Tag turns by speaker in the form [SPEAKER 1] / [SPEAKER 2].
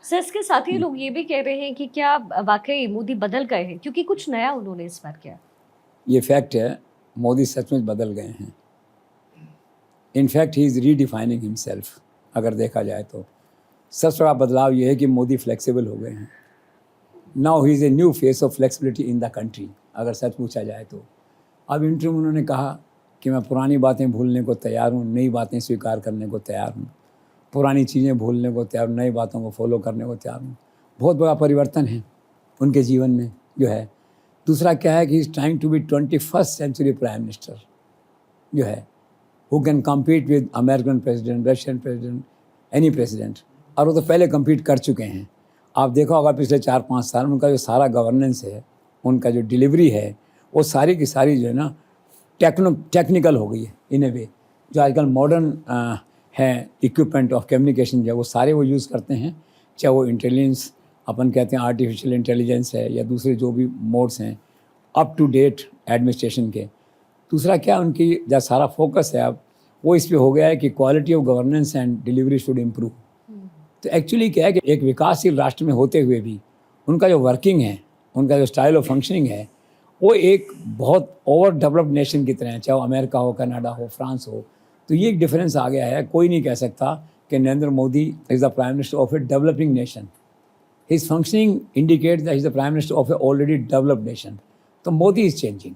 [SPEAKER 1] Sir, इसके साथ ही लोग ये भी कह रहे हैं कि क्या वाक़ई मोदी बदल गए हैं? क्योंकि कुछ नया उन्होंने इस बार किया।
[SPEAKER 2] ये फैक्ट है, मोदी सचमुच बदल गए हैं। In fact he is redefining himself. अगर देखा जाए तो सबसे बड़ा बदलाव ये है कि मोदी फ्लेक्सिबल हो गए हैं। Now he is a new face of flexibility in the country, अगर सच पूछा जाए तो। अब इंटरव्यू में उन्होंने कहा कि मैं पुरानी बातें भूलने को तैयार हूँ, नई बातें स्वीकार करने को तैयार हूँ, पुरानी चीज़ें भूलने को तैयार हूँ, नई बातों को फॉलो करने को तैयार हूँ। बहुत बड़ा परिवर्तन है उनके जीवन में जो है। दूसरा क्या है कि is trying to be 21st century prime minister जो है, who can compete with American president, Russian president, any president. और वो तो पहले कम्पीट कर चुके हैं। आप देखा होगा पिछले 4-5 साल में उनका जो सारा गवर्नेंस है, उनका जो डिलीवरी है, वो सारी की सारी जो है ना टेक्निकल हो गई है इन ए वे। जो आजकल मॉडर्न है इक्विपमेंट ऑफ कम्युनिकेशन जो है वो सारे वो यूज़ करते हैं, चाहे वो इंटेलिजेंस अपन कहते हैं आर्टिफिशियल इंटेलिजेंस है या दूसरे जो भी मोड्स हैं अप टू डेट एडमिनिस्ट्रेशन के। दूसरा क्या उनकी जो सारा फोकस है अब वो इस पे हो गया है कि quality of governance and delivery should improve. तो एक्चुअली क्या है कि एक विकासशील राष्ट्र में होते हुए भी उनका जो वर्किंग है, उनका जो स्टाइल ऑफ फंक्शनिंग है, वो एक बहुत ओवर डेवलप्ड नेशन की तरह है, चाहे वो अमेरिका हो, कनाडा हो, फ्रांस हो। तो ये एक डिफरेंस आ गया है। कोई नहीं कह सकता कि Narendra Modi is the prime minister of a developing nation. His functioning indicate that he is the prime minister of A already developed nation. तो मोदी इज़ चेंजिंग।